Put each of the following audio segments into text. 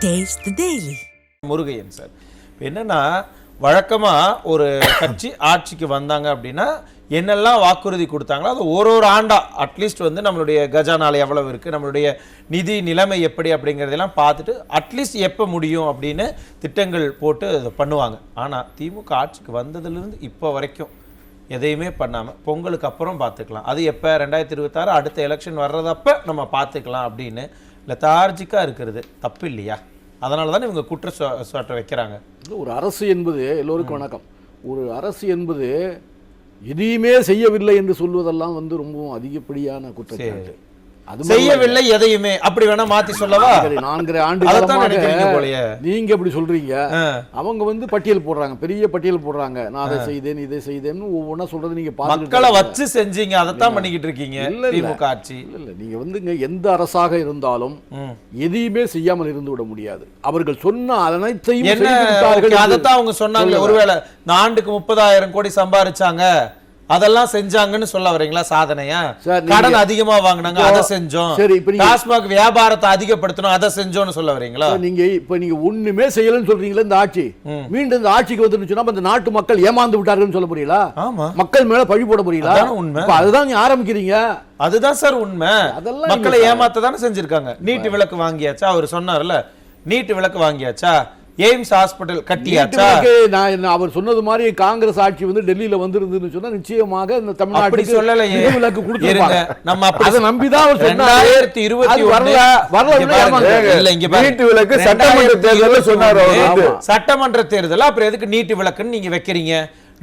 Taste the Daily. Murugaiyan sir என்னன்னா வழக்கமா ஒரு கட்சி ஆட்சிக்கு வந்தாங்க அப்படின்னா என்னெல்லாம் வாக்குறுதி கொடுத்தாங்களோ அது ஒரு ஆண்டா அட்லீஸ்ட் வந்து நம்மளுடைய கஜானால எவ்வளவு இருக்கு, நம்மளுடைய நிதி நிலைமை எப்படி அப்படிங்கிறதெல்லாம் பார்த்துட்டு அட்லீஸ்ட் எப்போ முடியும் அப்படின்னு திட்டங்கள் போட்டு அதை பண்ணுவாங்க. ஆனால் திமுக ஆட்சிக்கு வந்ததுலேருந்து இப்போ வரைக்கும் எதையுமே பண்ணாமல் பொங்கலுக்கு அப்புறம் பார்த்துக்கலாம், அது எப்போ 2026 அடுத்த எலெக்ஷன் வர்றதப்ப நம்ம பார்த்துக்கலாம் அப்படின்னு லெத்தார்ஜிக்காக இருக்கிறது தப்பு இல்லையா? அதனால தான் இவங்க குற்றச்சாட்டை வைக்கிறாங்க. ஒரு அரசு என்பது எல்லோருக்கும் வணக்கம். ஒரு அரசு என்பது எதையுமே செய்யவில்லை என்று சொல்வதெல்லாம் வந்து ரொம்பவும் அதிகப்படியான குற்றச்சாட்டு. அது செய்யவில்லை எதையுமே அப்படி வேணா மாத்தி சொல்லவா? 4 ஆண்டு நீங்க எப்படி சொல்றீங்க? அவங்க வந்து பட்டியல் போடுறாங்க, பெரிய பட்டியல் போடுறாங்க. நான் அதை செய்தேன் இதை செய்தேன்னு ஒவ்வொன்றா சொல்றது நீங்க மக்களை வச்சு செஞ்சீங்க, அதைத்தான் பண்ணிக்கிட்டு இருக்கீங்க திமுக ஆட்சி. இல்ல நீங்க வந்து எந்த அரசாக இருந்தாலும் எதையுமே செய்யாமல் இருந்து விட முடியாது. அவர்கள் சொன்ன அனைத்தையும் அதைத்தான் அவங்க சொன்னாங்க. ஒருவேளை ஆண்டுக்கு 30,000 கோடி சம்பாதிச்சாங்க அதெல்லாம் செஞ்சாங்கன்னு சொல்ல வரீங்களா? சாதனையா? கடன் அதிகமா வாங்கினாங்க அதை செஞ்சோம், டாஸ்மாக் வியாபாரத்தை அதிகப்படுத்தணும் அதை செஞ்சோம்னு சொல்ல வரீங்களா? நீங்க ஒண்ணுமே செய்யலன்னு சொல்றீங்களா? இந்த ஆட்சி மீண்டும் இந்த ஆட்சிக்கு வந்துருச்சுன்னா இந்த நாட்டு மக்கள் ஏமாந்து விட்டார்கள் சொல்ல போறீங்களா? மக்கள் மேல பழி போட போறீங்களா? உண்மை அதுதான் நீங்க ஆரம்பிக்கிறீங்க. அதுதான் சார் உண்மை. மக்களை ஏமாத்த தானே செஞ்சிருக்காங்க. நீட்டு விளக்கு வாங்கியாச்சா? அவர் சொன்னார்ல நீட்டு விளக்கு வாங்கியாச்சா? AIIMS hospital கட்டியாச்சா? அவர் சொன்னது மாதிரி காங்கிரஸ் ஆட்சி வந்து டெல்லியில வந்திருந்துன்னு சொன்னா நிச்சயமாக இந்த தமிழ்நாட்டுக்கு சொல்லலையே விலக்கு கொடுத்திருப்பாங்க. நம்ம அதை நம்பி தான் அவர் சொன்னார். 2021 நீட்டு விலக்கு சட்டமன்ற தேர்தல்ல சொன்னாரு. சட்டமன்ற தேர்தல் அப்புறம் எதுக்கு நீட்டு விலக்குன்னு நீங்க வைக்கிறீங்க?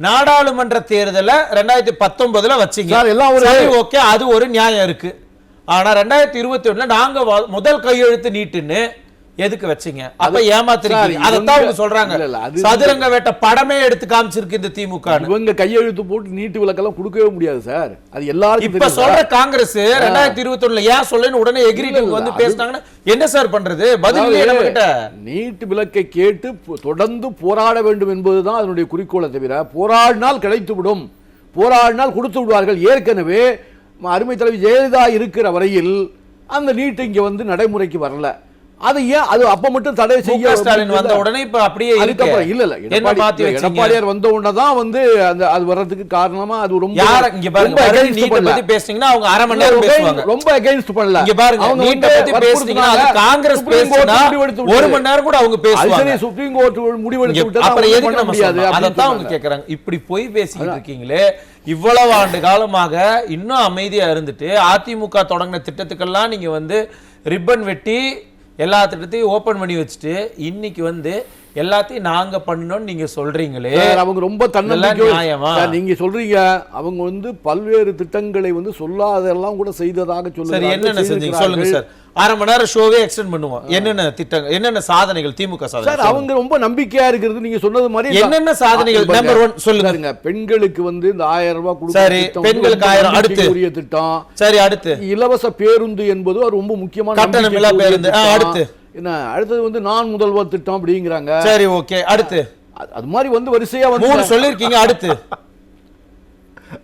நாடாளுமன்ற தேர்தல 2019 வச்சீங்க, ஓகே அது ஒரு நியாயம் இருக்கு. ஆனா 2021 நாங்க முதல் கையெழுத்து நீட்டுன்னு எதுக்கு வச்சீங்க? அப்ப ஏமாத்திருக்கீங்க. அதத்தான் அவங்க சொல்றாங்க. சதுரங்க வேட்ட படமே எடுத்து காமிச்சிருக்கு இந்த திமுக. இவங்க கையெழுத்து போட்டு நீட்டு விலக்கெல்லாம் கொடுக்கவே முடியாது சார். அது எல்லாரும் இப்ப சொல்ற காங்கிரஸ் 2021 ஏன் சொல்லன்னு உடனே எகிரிட்டிவ் வந்து பேசினாங்கன்னா என்ன சார் பண்றது? பதில் கிட்ட நீட்டு விலக்கை கேட்டு தொடர்ந்து போராட வேண்டும் என்பதுதான் அதனுடைய குறிக்கோளை தவிர போராடினால் கிடைத்து விடும், போராடினால் கொடுத்து விடுவார்கள். ஏற்கனவே அருமை தலைவி ஜெயலலிதா இருக்கிற வரையில் அந்த நீட்டு இங்க வந்து நடைமுறைக்கு வரல. அது ஏன் அது அப்ப மட்டும் தடை செய்ய ஸ்டாலின் வந்த உடனே இப்ப அப்படியே அதுக்கப்புறம் இல்ல எடப்பாடியார் வந்த உடனே தான் வந்து அந்த அது வர்றதுக்கு காரணமா அது ரொம்ப இங்க பாருங்க நீட் பத்தி பேசினீங்கன்னா அவங்க அரை மணி நேரம் பேசுவாங்க. ரொம்ப அகைன்ஸ்ட் பண்ணல. இங்க பாருங்க நீட் பத்தி பேசினீங்கன்னா அது காங்கிரஸ் பேசினா ஒரு மணி நேரம் கூட அவங்க பேசுவாங்க. சரி சுப்ரீம் கோர்ட் முடிவெடுத்து விட்டா அப்புறம் எதுக்கு நம்ம முடியாது? அதத்தான் அவங்க கேக்குறாங்க. இப்படி போய் பேசிட்டு இருக்கீங்களே இவ்வளவு ஆண்டு காலமாக இன்னும் அமைதியா இருந்துட்டு அதிமுக தொடங்கின திட்டத்துக்கெல்லாம் நீங்க வந்து ரிப்பன் வெட்டி எல்லா திட்டத்தையும் ஓபன் பண்ணி வச்சுட்டு இன்னைக்கு வந்து எல்லாத்தையும் நாங்க பண்ணோம் நீங்க சொல்றீங்களே, அவங்க ரொம்ப தன்னம்பிக்கையா நீங்க சொல்றீங்க. அவங்க வந்து பல்வேறு திட்டங்களை வந்து சொல்லாதெல்லாம் கூட செய்ததாக சொல்லுங்க. என்னென்ன செஞ்சீங்க சொல்லுங்க சார். அரை மணி நேரம் ஷோவே எக்ஸ்டெண்ட் பண்ணுவோம். என்னென்ன திட்டங்கள், என்னென்ன சாதனைகள் திமுக சாதனை? அவங்க ரொம்ப நம்பிக்கையா இருக்கிறது. நீங்க சொன்னது மாதிரி என்னென்ன சாதனைகள் நம்பர் 1 சொல்லுங்க. பெண்களுக்கு வந்து இந்த 1000 ரூபாய் கொடுக்க சரி, பெண்களுக்கு 1000 அடுத்து உரிய திட்டம். சரி, அடுத்து இலவச பேருந்து என்பது ரொம்ப முக்கியமான கட்டணமில்லா பேருந்து. அடுத்து என்ன? அடுத்தது வந்து நான் முதல்வர் திட்டம் அப்படிங்கிறாங்க. சரி, ஓகே. அடுத்து அது மாதிரி வந்து வரிசையா வந்து 3 சொல்லிருக்கீங்க. அடுத்து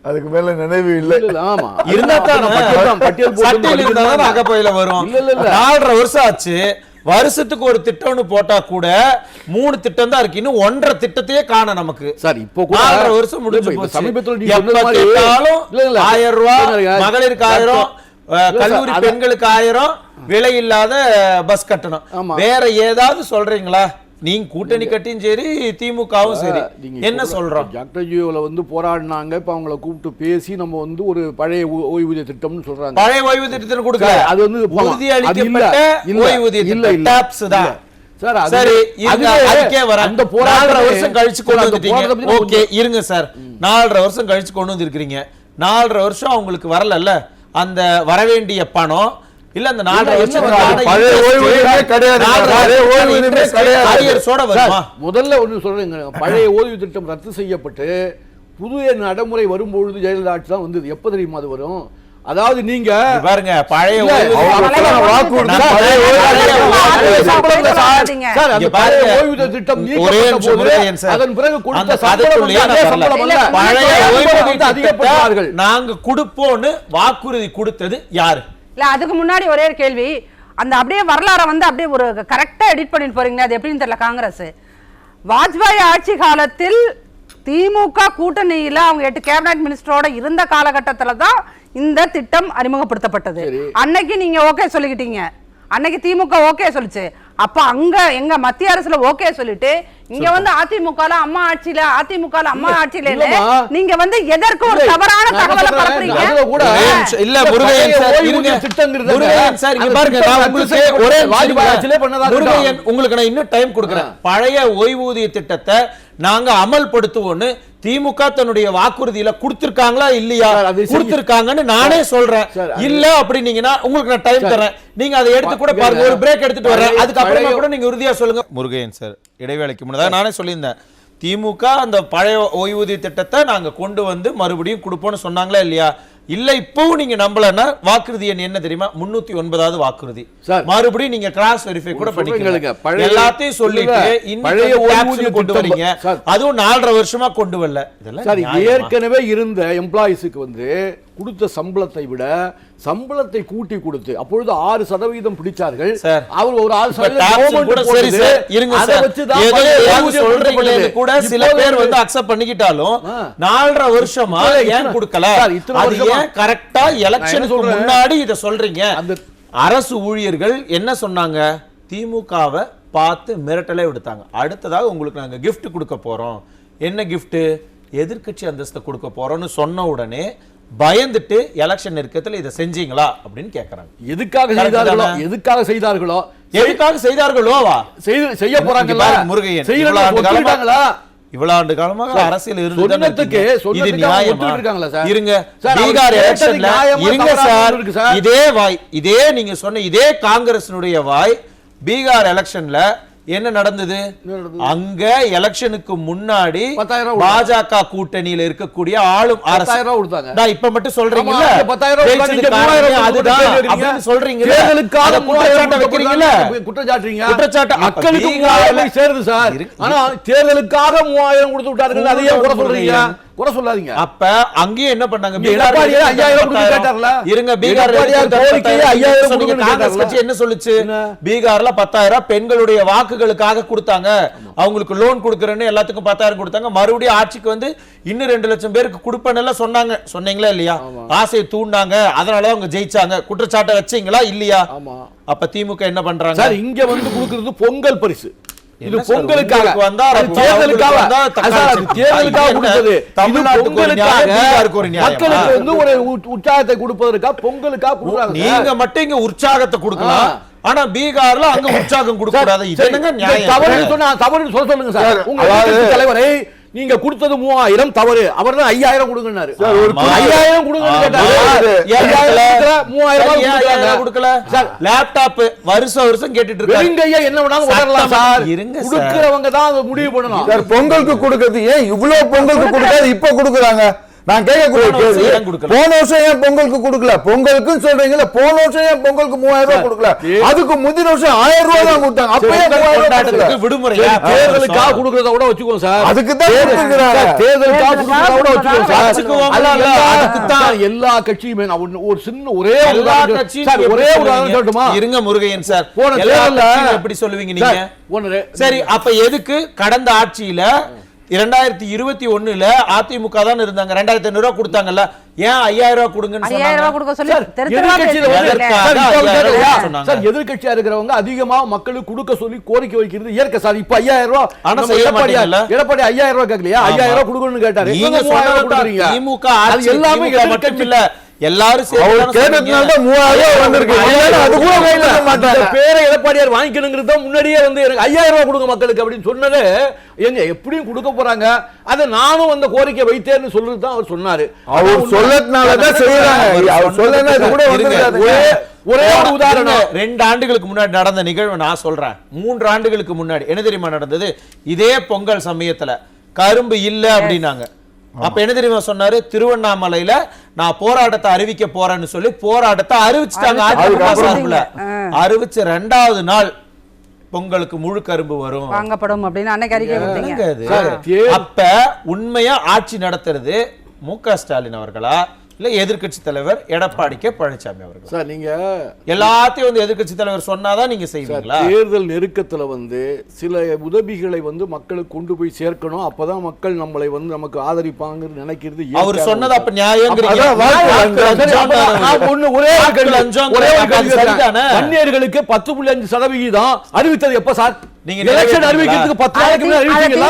அதுக்கு மேல நினைவு இல்ல. ஆமா இருந்தா தான் பட்டியல் போட்டு அகப்பையில வரும். 4.5 வருஷம் ஆச்சு. வருஷத்துக்கு ஒரு திட்டம்னு போட்டா கூட 3 திட்டம் தான் இருக்கு. இன்னும் 1.5 திட்டத்தையே காண நமக்கு. சார் இப்போ 4.5 வருஷம் முடிஞ்சு போச்சு. சமீபத்துல நீங்க சொன்ன மாதிரி 1000 ரூபாய் மகளிருக்கு 1000, கல்லூரி பெண்களுக்கு 1000, விலை இல்லாத பஸ் கட்டணம். வேற ஏதாவது சொல்றீங்களா? நீங்க கூட்டணி கட்டியும் சரி திமுகவும் சரி என்ன சொல்றோம்? ஜாக்டோஜியோல வந்து போராடினாங்க. இப்ப அவங்கள கூப்பிட்டு பேசி நம்ம வந்து ஒரு பழைய ஓய்வூதிய திட்டம்னு சொல்றாங்க. பழைய ஓய்வூதிய திட்டம் கொடுக்கல, அது வந்து உறுதியளிக்கப்பட்ட ஓய்வூதிய திட்டம் டாப்ஸ் தான் சார். சரி, அதுக்கே வர அந்த 4.5 வருஷம் கழிச்சு கொண்டு வந்துட்டீங்க. ஓகே இருங்க சார், 4.5 வருஷம் கழிச்சு கொண்டு வந்திருக்கீங்க. 4.5 வருஷம் அவங்களுக்கு வரல அந்த வரவேண்டிய பணம் இல்ல. அந்த 4 வருஷம் முதல்ல ஒண்ணு சொல்றேங்க, பழைய ஓய்வு திட்டம் ரத்து செய்யப்பட்டு புதிய நடைமுறை வரும்பொழுது ஜெயலலிதா ஆட்சி தான் வந்தது. எப்ப தெரியுமா அது வரும்? அதாவது நீங்க பாருங்க பழைய ஓய்வு திட்டம் அதன் பிறகு நாங்க கொடுப்போம்னு வாக்குறுதி கொடுத்தது யாரு? இல்ல அதுக்கு முன்னாடி ஒரே ஒரு கேள்வி. அந்த அப்படியே வரலாறை வந்து அப்படியே ஒரு கரெக்டா எடிட் பண்ணிட்டு போறீங்க. அது எப்படின்னு தெரியல. காங்கிரஸ் வாஜ்பாய் ஆட்சி காலத்தில் திமுக கூட்டணியில அவங்க 8 கேபினட் மினிஸ்டரோட இருந்த காலகட்டத்துல தான் இந்த திட்டம் அறிமுகப்படுத்தப்பட்டது. அன்னைக்கு நீங்க ஓகே சொல்லிக்கிட்டீங்க, அன்னைக்கு திமுக ஓகே சொல்லுச்சு. அப்ப அங்க எங்க மத்திய அரசுல ஓகே சொல்லிட்டு இங்க வந்து அதிமுகல அம்மா ஆட்சியில அம்மா ஆட்சியில நீங்க வந்து எதற்கு ஒரு தவறான தகவலை பரப்புறீங்க? இல்ல முருகையன் சார், முருகையன் சார் இங்க பாருங்க, நான் உங்களுக்கு ஒரே முருகையன் உங்களுக்கு நான் இன்னும் டைம் கொடுக்கிறேன். பழைய ஓய்வூதிய திட்டத்தை நாங்க அமல்படுத்துவோம்னு திமுக தன்னுடைய வாக்குறுதியில கொடுத்திருக்காங்களா இல்லையா? கொடுத்திருக்காங்கன்னு நானே சொல்றேன். இல்ல அப்படின்னீங்கன்னா உங்களுக்கு நான் டைம் தரேன், நீங்க அதை எடுத்து கூட பாருங்க. ஒரு பிரேக் எடுத்துட்டு வரேன், அதுக்கப்புறமா கூட நீங்க உறுதியா சொல்லுங்க. முருகையன் சார், இடைவேளைக்கு முன்னதாக நானே சொல்லியிருந்தேன், திமுக அந்த பழைய ஓய்வூதிய திட்டத்தை நாங்க கொண்டு வந்து மறுபடியும் கொடுப்போம்னு சொன்னாங்களா இல்லையா? இல்ல இப்பவும் நீங்க நம்பலன்னா வாக்குறுதி என்ன தெரியுமா? 309வது வாக்குறுதி. மறுபடியும் நீங்க கிராஸ் வெரிஃபை கூட பண்ணிக்கங்க. எல்லாத்தையும் சொல்லிட்டு இன்னும் கொண்டு வரீங்க, அதுவும் 4.5 வருஷமா கொண்டு வரல. இதெல்லாம் ஏற்கனவே இருந்த எம்ப்ளாயிஸுக்கு வந்து கொடுத்த சம்பளத்தை விட சம்பளத்தை கூட்டி கொடுத்து அப்பொழுது 6% பிடிச்சார்கள். அவர் ஒரு 6% கூட சரி சார் இருங்க சார், ஏதோ சொல்றீங்களே கூட சில பேர் வந்து அக்செப்ட் பண்ணிக்கிட்டாலும் 4.5 வருஷமா ஏன் கொடுக்கல? அது ஏன் கரெக்ட்டா எலெக்ஷனுக்கு முன்னாடி இத சொல்றீங்க? அரசு ஊழியர்கள் என்ன சொன்னாங்க? திமுகவை பார்த்து மிரட்டலே விடுத்தாங்க. அடுத்ததாக உங்களுக்கு நாங்க கிஃப்ட் கொடுக்க போறோம். என்ன கிஃப்ட்? எதிர்க்கட்சி அந்தஸ்து கொடுக்க போறோம்னு சொன்ன உடனே பயந்துட்டு எலெக்ஷன் நெருக்கத்தில் இதை செஞ்சீங்களா அப்படின்னு கேக்குறாங்க. எதுக்காக செய்தார்களோவா செய்ய போறாங்களா? முருகையன் இவ்வளவு ஆண்டு காலமாக அரசியல் இருந்ததுக்கு இது நியாயமா? இருங்க, பீகார் எலெக்ஷன்ல இருங்க சார், இதே நீங்க சொன்ன இதே காங்கிரஸினுடைய வாய் பீகார் எலெக்ஷன்ல என்ன நடந்தது? அங்க எலெக்ஷனுக்கு முன்னாடி பாஜக கூட்டணியில இருக்கக்கூடிய ஆளும் அரசு இப்ப மட்டும் சொல்றீங்கல்ல, அதுதான் சொல்றீங்க, குற்றச்சாட்டு மக்களுக்கு சேருது சார். ஆனா தேர்தலுக்காக 3000 கொடுத்து விட்டார்கள், அதையே குறை சொல்றீங்க. குறை சொல்லாதீங்க. அப்ப அங்கேயே என்ன பண்ணாங்க? பீகார் 5000 கேட்டார்ல, இருங்க, பீகார் காங்கிரஸ் கட்சி என்ன சொல்லுச்சு? பீகார்ல 10,000 பெண்களுடைய வாக்குகளுக்காக கொடுத்தாங்க, அவங்களுக்கு லோன் கொடுக்கறேன்னு எல்லாத்துக்கும் 10,000 கொடுத்தாங்க. மறுபடியும் ஆட்சிக்கு வந்து இன்னும் 2 லட்சம் பேருக்கு கொடுப்பேன்னு சொன்னாங்க. சொன்னீங்களா இல்லையா? ஆசையை தூண்டாங்க, அதனால அவங்க ஜெயிச்சாங்க. குற்றச்சாட்டை வச்சீங்களா இல்லையா? அப்ப திமுக என்ன பண்றாங்க? சார் இங்க வந்து கொடுக்கிறது பொங்கல் பரிசு. இது பொங்கலுக்காக வந்தா, தேர்தலுக்காக கொடுத்தது. மக்களுக்கு வந்து ஒரு உற்சாகத்தை கொடுப்பதற்காக பொங்கலுக்காக கொடுக்குறாங்க. நீங்க மட்டும் இங்க உற்சாகத்தை கொடுக்கலாம், ஆனா பீகார்ல அங்க உற்சாகம் கொடுக்க கூடாது. இது என்னங்க நியாயம்? தவறு சொன்னா தவறுன்னு சொல்லுங்க சார். உங்க தலைவரை நீங்க கொடுத்தது 3000 தவறு, அவர் தான் 5000 கொடுங்கன்னாரு. 5000 கொடுங்கன்னு கேட்டாரு, 3000 கொடுக்கல. சார் லேப்டாப் வருஷம் கேட்டுட்டு இருக்காங்க. நீங்க என்ன வேணாலும் வரலாம் சார், கொடுக்கறவங்க தான் முடிவு பண்ணணும் சார். பொங்கலுக்கு கொடுக்கிறது ஏன் இவ்வளவு பொங்கலுக்கு கொடுக்காது இப்ப கொடுக்குறாங்க? நான் கேட்கக்கூடிய போன வருஷம் ஏன் பொங்கலுக்கு கொடுக்கல? பொங்கலுக்கு சொல்றீங்கல்ல, போன வருஷம் ஏன் பொங்கலுக்கு 3000 ரூபாய் கொடுக்கல? அதுக்கு முந்தின வருஷம் 1000 ரூபாய் தான் கொடுத்தாங்க. அப்பவே விடுமுறை தேர்தலுக்காக கொடுக்கறத கூட வச்சுக்கோங்க சார். அதுக்கு தான் தேர்தலுக்காக கொடுக்கறத கூட வச்சுக்கோங்க சார். அதுக்கு தான் எல்லா கட்சியுமே ஒரு சின்ன ஒரே உதாரணம் சொல்லட்டுமா? இருங்க முருகையன் சார், போன தேர்தல்ல எப்படி சொல்லுவீங்க நீங்க? சரி, அப்ப எதுக்கு கடந்த ஆட்சியில 2021 அதிமுக தான் இருந்தாங்க, 2500 ரூபாய் கொடுத்தாங்கல்ல, ஏன் 5000 ரூபாய் கொடுங்கன்னு சொன்னாங்க? எதிர்கட்சியா இருக்கிறவங்க அதிகமா மக்களுக்கு கொடுக்க சொல்லி கோரிக்கை வைக்கிறது இயற்கை சார். இப்ப 5000 ரூபாய் எடப்பாடி 5000 ரூபாய் கேட்கலையா? 5000 ரூபாய் கொடுக்கணும்னு கேட்டாரு. திமுக எல்லாமே மட்டும் இல்ல, எல்லாரும் கேட்டதுனால 3000 வந்திருக்கு. அது கூட மாட்டாங்க. பேரை எடப்பாடியார் வாங்கிக்கணுங்கிறது தான் முன்னாடியே வந்து 5000 ரூபாய் கொடுங்க மக்களுக்கு அப்படின்னு சொன்னது. எங்க எப்படியும் கொடுக்க போறாங்க, அதை நானும் அந்த கோரிக்கை வைத்தேன்னு சொல்றது தான் அவர் சொன்னாரு. அவர் சொல்லதுனால தான் செய்யறாங்க. அவர் சொல்லனா இது கூட வந்திருக்காது. ஒரே ஒரு உதாரணம், 2 ஆண்டுகளுக்கு முன்னாடி நடந்த நிகழ்வு நான் சொல்றேன். 3 ஆண்டுகளுக்கு முன்னாடி என்ன தெரியுமா நடந்தது? இதே பொங்கல் சமயத்துல கரும்பு இல்ல அப்படின்னாங்க. அப்ப என்ன தெரியுமா சொன்னாரு? திருவண்ணாமலையில நான் போராட்டத்தை அறிவிக்க போறேன்னு சொல்லி போராட்டத்தை அறிவிச்சிட்டாங்க. அறிவிச்ச 2வது நாள் பொங்கலுக்கு முழு கரும்பு வரும், வாங்கப்படும் அப்படின்னு அன்னைக்கு அறிக்கை கொடுத்தீங்க. அப்ப உண்மையா ஆட்சி நடத்துறது மு.க. ஸ்டாலின் அவர்களா இல்ல எதிர்க்கட்சி தலைவர் எடப்பாடி கே பழனிசாமி அவர்கள்? சார் நீங்க எல்லாத்தையும் வந்து எதிர்க்கட்சி தலைவர் சொன்னாதான் நீங்க செய்வீங்களா? தேர்தல் நெருக்கத்துல சில உதவிகளை மக்களுக்கு கொண்டு போய் சேர்க்கணும், அப்பதான் மக்கள் நம்மளை நமக்கு ஆதரிப்பாங்க நினைக்கிறது. அவர் சொன்னது அப்ப நியாயம். வன்னியர்களுக்கு 10.5% அறிவித்தது எப்ப சார்? நீங்க எலெக்ஷன் அறிவிக்கிறதுக்கு 10 நாளைக்கு முன்னாடி அறிவிச்சீங்களா?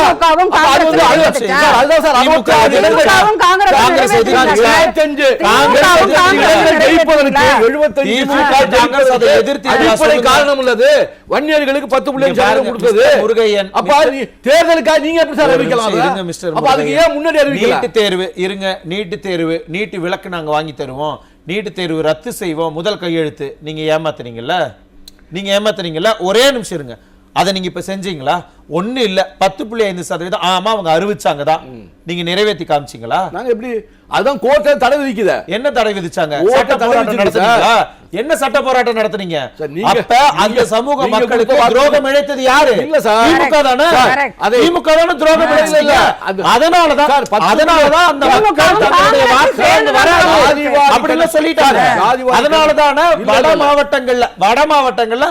காரணம் உள்ளது வன்னியர்களுக்கு 10.5% கொடுத்தது முருகையன். அப்ப தேர்தலுக்காக நீங்க எப்படி சார் அறிவிக்கலாம்? அப்ப அதுக்கு ஏன் முன்னாடி அறிவிக்கல? நீட் தேர்வு இருங்க, நீட் தேர்வு, நீட் விலக்கு நாங்க வாங்கி தருவோம், நீட் தேர்வு ரத்து செய்வோம், முதல் கையெழுத்து. நீங்க ஏமாத்துறீங்கல்ல, ஒரே நிமிஷம் இருங்க. அதை நீங்க இப்ப செஞ்சீங்களா? ஒண்ணு இல்ல, 10.5% ஆமா அவங்க அறிவிச்சாங்கதான், நீங்க நிறைவேற்றி காமிச்சீங்களா? நாங்க எப்படி? அதான் கோர்ட்ல தடை விதிக்குது. என்ன தடை விதிச்சாங்க? சட்ட போராட்டம் நடத்துனீங்களா? என்ன சட்ட போராட்டம் நடத்துனீங்க? அப்ப அந்த சமூக மக்களுக்கு துரோகம் இழைத்தது யாரு? இல்ல சார், திமுக தானே. திமுக தானே துரோகம் இழைச்சது. இல்ல அதனாலதான் அந்த மக்கள் தங்களுடைய வாக்கு வராது அப்படின்னு சொல்லிட்டாங்க. அதனாலதான வட மாவட்டங்கள்ல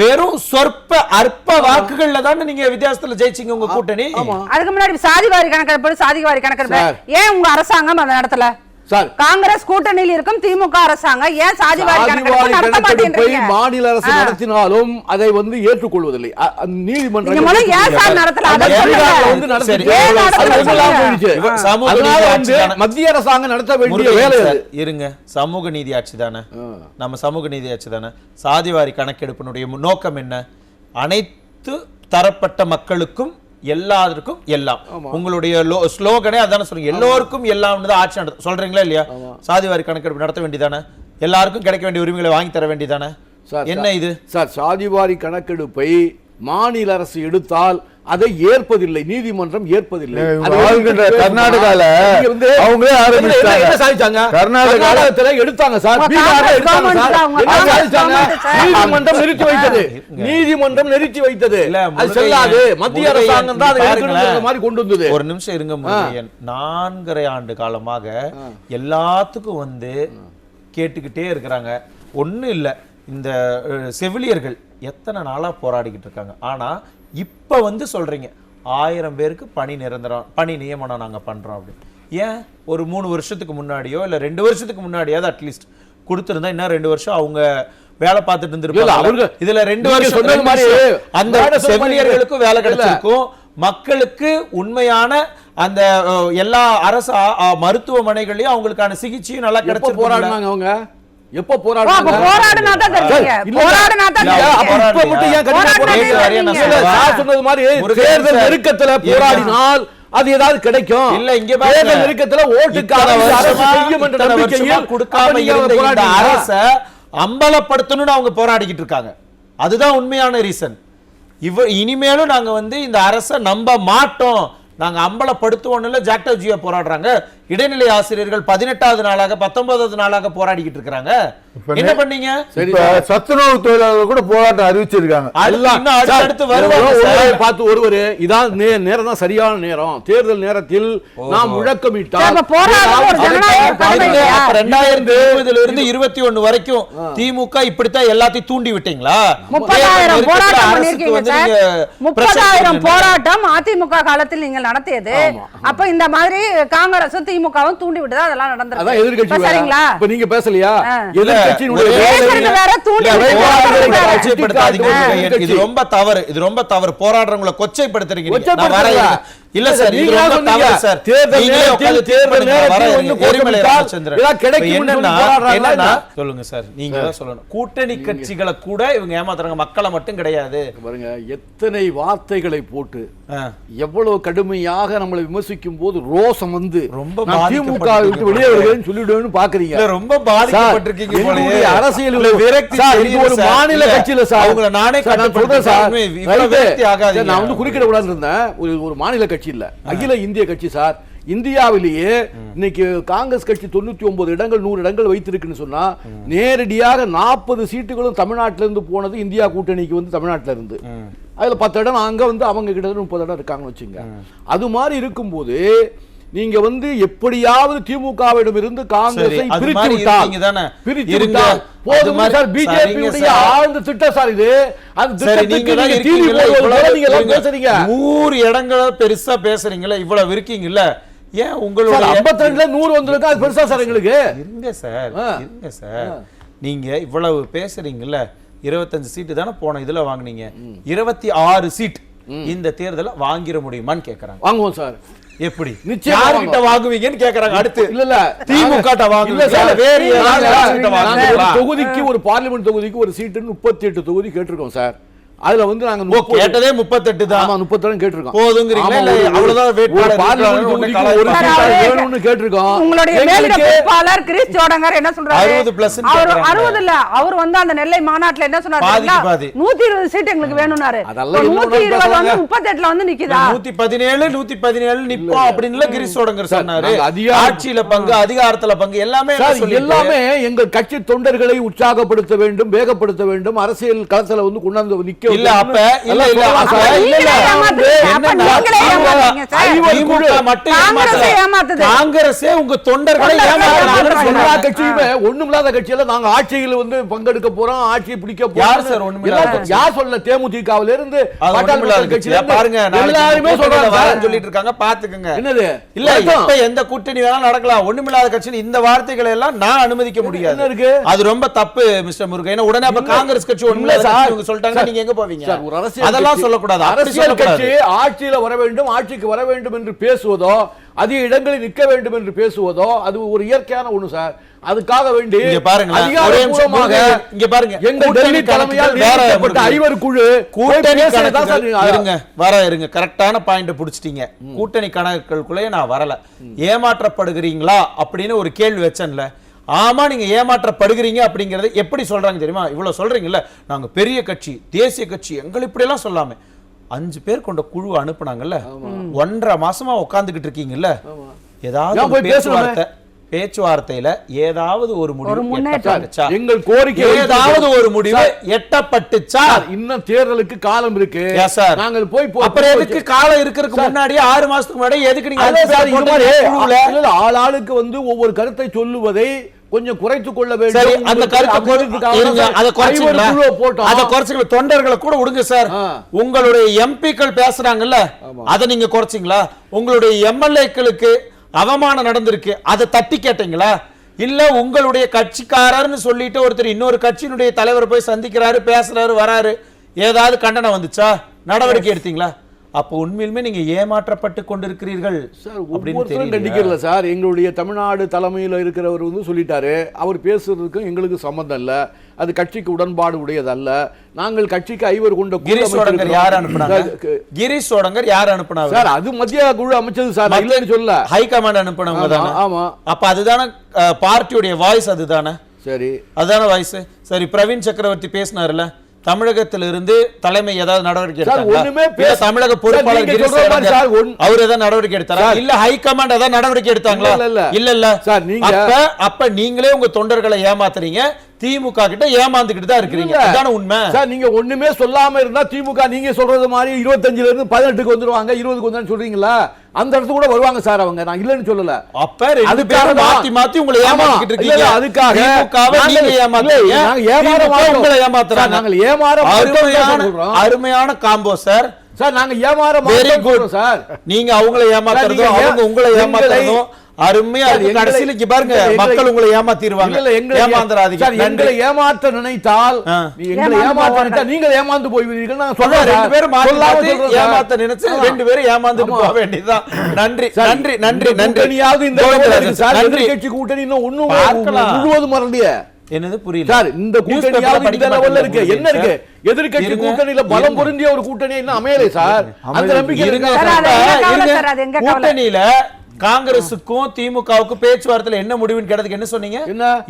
வெறும் சொற்ப அற்ப வாக்குகள்ல தானே நீங்க வித்தியாசத்துல ஜெயிச்சீங்க உங்க கூட்டணி. அதுக்கு முன்னாடி சாதிவாரி கணக்கெடுப்பு ஏன் உங்க அரசாங்கம் அந்த நடத்தல? காங்கிரஸ் கூட்டணியில் இருக்கும் திமுக அரசாங்கம் ஏன் சாதிவாரி கணக்கெடுப்பை மாநில அரசு நடத்தினாலும் அதை ஏற்றுக்கொள்வதில்லை? நீதிமன்றம் மத்திய அரசாங்கம் நடத்த வேண்டிய வேலை இருங்க. சமூக நீதி ஆட்சி தானே, நம்ம சமூக நீதி ஆட்சி தானே. சாதிவாரி கணக்கெடுப்பினுடைய நோக்கம் என்ன? அனைத்து தரப்பட்ட மக்களுக்கும் எல்லாருக்கும் எல்லாம். உங்களுடைய ஸ்லோகனே அதான சொல்றீங்க, எல்லோருக்கும் எல்லாம் ஆட்சி நடத்த சொல்றீங்களா இல்லையா? சாதிவாரி கணக்கெடுப்பு நடத்த வேண்டியதானே, எல்லாருக்கும் கிடைக்க வேண்டிய உரிமைகளை வாங்கி தர வேண்டியதானே. என்ன இது சார்? சாதிவாரி கணக்கெடுப்பை மாநில அரசு எடுத்தால் அதை ஏற்பதில்லை, நீதிமன்றம் ஏற்பதில்லை. கர்நாடகால அவங்களே ஆரம்பிச்சாங்க, கர்நாடகத்துல எடுத்தாங்க சார், நீதிமன்றம் நிறுத்தி வைத்தது. நீதிமன்றம் நிறுத்தி வைத்தது அது செல்லாது, மத்திய அரசாங்கம் தான் மாதிரி கொண்டு வந்தது. ஒரு நிமிஷம் இருங்க முருகையன். 4.5 ஆண்டு காலமாக எல்லாத்துக்கும் கேட்டுக்கிட்டே இருக்கிறாங்க. ஒண்ணு இல்ல, இந்த செவிலியர்கள் எத்தனை நாளா போராடிக்கிட்டு இருக்காங்க. ஆனா இப்ப சொல்றீங்க 1000 பேருக்கு பணி நியமனம் நாங்க பண்றோம் அப்படின்னு. ஏன் ஒரு 3 வருஷத்துக்கு முன்னாடியோ இல்ல 2 வருஷத்துக்கு முன்னாடியாவது அட்லீஸ்ட் கொடுத்திருந்தா இன்னும் 2 வருஷம் அவங்க வேலை பார்த்துட்டு இருந்திருப்பாங்க. இதுல 2 வருஷம் அந்த செவிலியர்களுக்கும் வேலை கிடைச்சிருக்கும், மக்களுக்கு உண்மையான அந்த எல்லா அரசு மருத்துவமனைகளையும் அவங்களுக்கான சிகிச்சையும் நல்லா கிடைச்சு போராடினாங்க. அவங்க எப்ப தேர்தல் நெருக்கத்துல போராடினால் அது ஏதாவது கிடைக்கும் இல்ல? இங்க நெருக்கத்துல ஓட்டுக்காக அரச அம்பலப்படுத்தணும்னு அவங்க போராடிக்கிட்டு இருக்காங்க. அதுதான் உண்மையான ரீசன். இனிமேலும் நாங்க இந்த அரசை நம்ப மாட்டோம், நாங்க அம்பலப்படுத்துவோம்னு ஜாக்டோ ஜியோ போராடுறாங்க. இடைநிலை ஆசிரியர்கள் 18வது நாளாக 19வது நாளாக போராடிக்கிட்டு இருக்காங்க. என்ன பண்ணீங்க? சத்துணவு தொழிலாளர்கள் கூட போராட்டம் அறிவிச்சிருக்காங்க. பார்த்து ஒருவர் இதான் நேரம் தான் சரியான நேரம், தேர்தல் நேரத்தில் நாம் முழக்கமிட்டால் 2020 இருந்து 21 வரைக்கும் திமுக இப்படித்தான் எல்லாத்தையும் தூண்டி விட்டீங்களா? 30,000 போராட்டம் அதிமுக காலத்தில் நீங்கள் நடத்தியது. அப்ப இந்த மாதிரி காங்கிரசும் திமுகவும் தூண்டி விட்டதா அதெல்லாம் நடந்திருக்கு. சரிங்களா? இப்ப நீங்க பேசலையா? இது ரொம்ப தவறு, இது ரொம்ப தவறு. போராடுறவங்களை கொச்சைப்படுத்துறீங்க. இல்ல சார், இது ரொம்ப தவறு சார். சொல்லுங்க சார், நீங்க தான் சொல்லணும். கூட்டணி கட்சிகளை கூட இவங்க ஏமாத்துறாங்க, மக்களை மட்டும் கிடையாது. பாருங்க எத்தனை வார்த்தைகளை போட்டு எவ்வளவு கடுமையாக நம்மளை விமர்சிக்கும் போது ரோசம் ரொம்ப திமுக விட்டு வெளியே வருகிறேன்னு சொல்லிடுவேன்னு பாக்குறீங்க. ரொம்ப பாதிக்கப்பட்டிருக்கீங்க. அரசியல் ஒரு மாநில கட்சியில சார் அவங்களை நானே நான் குறுக்கிட கூடாது இருந்தேன். ஒரு மாநில கட்சி இல்ல, அகில இந்திய கட்சி சார். இந்தியாவிலேயே இன்னைக்கு காங்கிரஸ் கட்சி 99 இடங்கள் 100 இடங்கள் வைத்திருக்குன்னு சொன்னா நேரடியாக 40 சீட்டுகளும் தமிழ்நாட்டில இருந்து போனது இந்தியா கூட்டணிக்கு தமிழ்நாட்டில இருந்து. அதுல 10 இடம் அங்க அவங்க கிட்ட 30 இடம் இருக்காங்கன்னு வச்சுங்க. அது மாதிரி இருக்கும்போது நீங்க வந்து எப்படியாவது திமுகவிடம் இருந்து காங்கிரஸை அது பிரித்து மாதிரி விட்டால் இருக்கீங்க தானே? பிரித்து இருங்க. விட்டால் போதும் அது சார். மாதிரி பிஜேபி சரிங்க உடைய சார். ஆழ்ந்த திட்டம் சார் இது. அந்த சரி, திட்டத்துக்கு நீங்க தான் நீங்க தீனி இருக்கீங்கல்ல, போடுவது போல இவ்வளவு நீங்க எல்லாம் இருங்க. பேசுறீங்க. 100 இடங்களை பெருசா பேசுறீங்கல்ல, இவ்வளவு இருக்கீங்கல்ல, ஏன் சார் உங்களுடைய 52ல 100 வந்திருக்கு, அது பெருசா சார் எங்களுக்கு. இருங்க சார், நீங்க இவ்வளவு பேசுறீங்கல்ல, 25 சீட்டு தானே போன இதுல வாங்குனீங்க, 26 சீட் இந்த தேர்தல வாங்கிட முடியுமான்னு கேக்குறாங்க. வாங்குவோம் சார். எப்படி நிச்சயமா யார்கிட்ட வாங்குவீங்கன்னு கேக்குறாங்க. அடுத்து இல்ல திமுக ட்ட இல்ல வாங்குவீங்க, சார், வேற நாங்க யார்கிட்ட ஒரு வாங்குவீங்களா? தொகுதிக்கு ஒரு பார்லிமெண்ட் தொகுதிக்கு ஒரு சீட்டு 38 தொகுதி கேட்டிருக்கோம் சார். அதுல வந்து நாங்க ஓ, கேட்டதே 38 தான். ஆமா 37 கேட்டிருக்கோம். போதுங்கிறீங்களா? ஆமா, இல்ல அவ்வளவுதான் வேட்பாளர் பார்லிமெண்ட் தொகுதிக்கு ஒரு சீட் வேணும்னு கேட்டிருக்கோம். உங்களுடைய மேலிட வேட்பாளர் கிரீஷ் ஜோடங்கர் என்ன சொல்றாரு? 60 plus ன்னு அவர் கேக்குறாங்க. 60 இல்ல, அவர் வந்து அந்த நெல்லை மாநாட்டுல என்ன சொன்னாரு? பாதிக்கு பாதி. 120 சீட் எங்களுக்கு வேணும்னாரு. அதெல்லாம் 120 வந்து 38ல வந்து நிக்குதா? 117 நிப்போம் அப்படின்னு கிரீஷ் சோடங்கர் சொன்னாரு. நாங்க ஆட்சியில பங்கு, அதிகாரத்துல பங்கு எல்லாமே சார் சொல்லிட்டு. எல்லாமே எங்கள் கட்சி தொண்டர்களை உற்சாகப்படுத்த வேண்டும், வேகப்படுத்த வேண்டும், அரசியல் களத்துல வந்து கொண்டாந்து நிக்க இல்ல அப்ப இல்ல இல்ல சொல்லலாம் அப்ப சார். இல்ல இல்ல ஏமாத்துறீங்க. அப்ப என்னன்னா, நீங்களே ஏமாத்துறீங்க சார். திமுக மட்டும் காங்கிரஸே ஏமாத்தல. ஏமாத்துது. காங்கிரஸே உங்க தொண்டர்களை தொண்டர்களை ஏமாத்துறாங்கன்னு ஏமாத்துறாங்க. எல்லா சொல்றாங்க. கட்சியுமே ஒண்ணுமில்லாத கட்சியில நாங்க ஆட்சியில் வந்து பங்கெடுக்க போறோம், ஆட்சியை பிடிக்க போறோம். யார் சார் ஒண்ணுமில்லாத எல்லா- கட்சி? யார் சொல்ல? தேமுதிகவில இருந்து அது பாட்டாளி ஒண்ணுமில்லாத மக்கள் கட்சியா? கட்சியில பாருங்க, இருந்து நாளைக்கு எல்லாருமே கூட்டணியில சொல்றாங்க வரேன்னு சார். சொல்லிட்டு இருக்காங்க, பாத்துக்கங்க. என்னது? இல்ல வணக்கம். இப்ப எந்த கூட்டணி வேணாலும் நடக்கலாம், ஒண்ணுமில்லாத கட்சி இந்த வார்த்தைகளை எல்லாம் நான் அனுமதிக்க முடியாது. என்ன இருக்கு? அது ரொம்ப தப்பு மிஸ்டர் முருகன். ஏன்னா உடனே அப்ப காங்கிரஸ் கட்சி ஒண்ணுமில்லாத சார். கட்சி இவங்க சொல்லிட்டாங்க, நீங்க எங்க போவீங்க? சார், ஒரு அரசியல் அதெல்லாம் கட்சி- சொல்லக்கூடாது. அப்படி அரசியல் சொல்லக்கூடாது. கட்சி ஆட்சியில வர வேண்டும், ஆட்சிக்கு வர வேண்டும் என்று பேசுவதோ, அதிக இடங்களில் நிற்க வேண்டும் என்று பேசுவதோ, அது ஒரு இயற்கையான ஒண்ணு சார். அதுக்காக வேண்டி இங்க பாருங்களேன், ஒரே நிமிஷம் அதிகாரப்பூர்வமாக முருகன், இங்க பாருங்க, எங்க கூட்டணி டெல்லி தலைமையால் வேற நியமிக்கப்பட்ட முருகன். ஐவர் குழு கூட்டணி போய் பேசுறது தான் சார். கணக்குகள் இருங்க கரெக்டான பாயிண்ட் புடிச்சிட்டீங்க. கூட்டணி கணக்குகளுக்குள்ளே நான் வரல. ஏமாற்றப்படுகிறீங்களா அப்படின்னு ஒரு கேள்வி வச்சேன்ல. ஆமா, நீங்க ஏமாற்றப்படுகிறீங்க அப்படிங்கறது எப்படி சொல்றாங்க தெரியுமா? இவ்வளவு சொல்றீங்கல்ல, நாங்க பெரிய கட்சி, தேசிய கட்சி, எங்களை இப்படி எல்லாம் சொல்லாம 5 பேர் கொண்ட குழு அனுப்புனாங்கல்ல, 1.5 மாசமா உட்கார்ந்துகிட்டு இருக்கீங்கல்ல, ஏதாவது ஏன் ஒரு போய் பேசணுமே? பேச்சுவார்த்தையில ஏதாவது ஒரு முடிவு எட்டப்பட்டுச்சா? எங்கள் கோரிக்கை ஏதாவது ஒரு முடிவு எட்டப்பட்டுச்சா? சார், இன்னும் தேர்தலுக்கு காலம் இருக்கு. Yes, sir. நாங்கள் போய் அப்புறம் எதுக்கு காலம் இருக்கிறதுக்கு முன்னாடி 6 மாசத்துக்கு முன்னாடி எதுக்கு நீங்க அதே சார், இது மாதிரி குழுவுல? இல்ல, ஆளாளுக்கு வந்து ஒவ்வொரு கருத்தை சொல்லுவதை கொஞ்சம் குறைத்துக் கொள்ள சரி, வேண்டும். அந்த கருத்தை இருங்க, அதை குறைச்சிங்களா? அதை குறைச்சிங்களா? தொண்டர்களை கூட விடுங்க சார். உங்களுடைய எம்பிக்கள் பேசுறாங்கல்ல, அதை நீங்க குறைச்சிங்களா? உங்களுடைய எம்எல்ஏக்களுக்கு அவமானம் நடந்திருக்கு, அதை தட்டி கேட்டீங்களா? இல்ல உங்களுடைய கட்சிக்காரர்னு சொல்லிட்டு ஒருத்தர் இன்னொரு கட்சியினுடைய தலைவர் போய் சந்திக்கிறாரு, பேசுறாரு, வராரு, ஏதாவது கண்டனம் வந்துச்சா? நடவடிக்கை எடுத்தீங்களா? அப்போ உண்மையிலுமே நீங்க ஏமாற்றப்பட்டு கொண்டிருக்கிறீர்கள் அப்படின்னு கண்டிக்கல சார். எங்களுடைய தமிழ்நாடு தலைமையில் இருக்கிறவர் வந்து சொல்லிட்டாரு, அவர் பேசுறதுக்கும் எங்களுக்கு சம்பந்தம் இல்ல, அது கட்சிக்கு உடன்பாடு உடையதல்ல. நாங்கள் கட்சிக்கு ஐவர் கொண்ட கிரீஷ் சோடங்கர் யார் அனுப்புனாங்க? கிரீஷ் சோடங்கர் யார் அனுப்புனாங்க சார்? அது மத்திய குழு அமைச்சது சார், இல்லன்னு சொல்ல. ஹை கமாண்ட் அனுப்புனவங்க தானே? ஆமா. அப்ப அதுதானே பார்ட்டியுடைய வாய்ஸ், அதுதானே? சரி, அதுதானே வாய்ஸ். சரி, பிரவீன் சக்கரவர்த்தி பேசினார்ல, தமிழகத்திலிருந்து தலைமை ஏதாவது நடவடிக்கை எடுத்தாங்களா? தமிழக பொறுப்பாளர் அவர் ஏதாவது நடவடிக்கை எடுத்தாரா? இல்ல ஹை கமாண்ட் ஏதாவது நடவடிக்கை எடுத்தாங்களா? இல்ல இல்ல சார். அப்ப நீங்களே உங்க தொண்டர்களை ஏமாத்துறீங்க, திமுக கிட்ட ஏமாந்துக்கிட்டு தான் இருக்கிறீங்க. அதான உண்மை சார். நீங்க ஒண்ணுமே சொல்லாம இருந்தா திமுக நீங்க சொல்றது மாதிரி 25ல இருந்து 18க்கு வந்துருவாங்க, 20க்கு வந்து சொல்றீங்களா? அந்த இடத்து கூட வருவாங்க சார் அவங்க. நான் இல்லன்னு சொல்லல. அப்ப ரெண்டு பேரும் மாத்தி மாத்தி உங்களை ஏமாத்திட்டு இருக்கீங்க. அதுக்காக நீங்க ஏமாத்துறீங்க, நாங்க ஏமாற உங்களை ஏமாத்துறாங்க. நாங்கள் ஏமாற அருமையான காம்போ சார். சார், நாங்க ஏமாற மாட்டோம் சார். நீங்க அவங்களை ஏமாத்துறதும் அவங்க உங்களை ஏமாத்துறதும் அருமையா இருக்கு. கடைசியில பாருங்க, மக்கள் உங்களை ஏமாத்திடுவாங்க. ஏமாந்துறாதீங்க. எங்களை ஏமாற்ற நினைத்தால், எங்களை ஏமாற்ற நினைத்தால் நீங்கள் ஏமாந்து போய்விடுவீர்கள். நாங்க சொல்றோம், ரெண்டு பேரும் ஏமாத்த நினைச்சு 2 பேரும் ஏமாந்துட்டு போக வேண்டியதுதான். நன்றி நன்றி நன்றி நன்றி. நன்றி. கட்சி கூட்டணி இன்னும் ஒண்ணும் முழுவதும் மறந்திய என்னது புரியல சார். இந்த கூட்டணியாவது இந்த லெவல்ல இருக்கு. என்ன இருக்கு? எதிர்க்கட்சி கூட்டணியில பலம் பொருந்திய ஒரு கூட்டணி இன்னும் அமையலை சார். அந்த நம்பிக்கை கூட்டணியில காங்கிரசுக்கும் திமுகவுக்கும் பேச்சுவார்த்தையில என்ன முடிவுன்னு கேட்டதுக்கு என்ன சொன்னீங்க?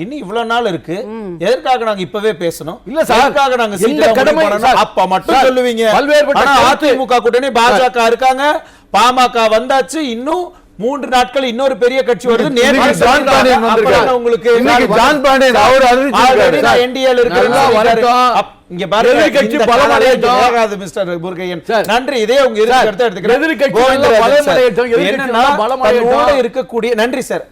இன்னும் இவ்வளவு நாள் இருக்கு, எதற்காக நாங்க இப்பவே பேசணும்? இல்ல சார், நாங்க அப்ப மட்டும் சொல்லுவீங்க. அதிமுக கூட்டணி பாஜக இருக்காங்க, பாமக வந்தாச்சு, இன்னும் 3 நாட்கள் இன்னொரு பெரிய கட்சி வருது. இன்னைக்கு நேத்து ஜான் பாண்டியன் வந்திருக்காரு. உங்களுக்கு இன்னைக்கு ஜான் பாண்டியன் அவர் அறிவிச்சிருக்காரு. நான் NDA ல இருக்கிறேன்னு நல்லா சொல்லிட்டாரு. வரட்டும். இங்க பாருங்க, எதிர்க்கட்சி இந்த பலம் காலையில அடையட்டும். வேகாது மிஸ்டர் முருகையன். சார், நன்றி. இதே உங்க இறுதி கருத்தை எடுத்துக்கிறேன். எதிர்க்கட்சி கோவிந்தராஜன் பலம் சார். அடையட்டும், எதிர்க்கட்சி என்னன்னா பலம் அடையட்டும். தன்னோட இருக்கக்கூடிய நன்றி சார்.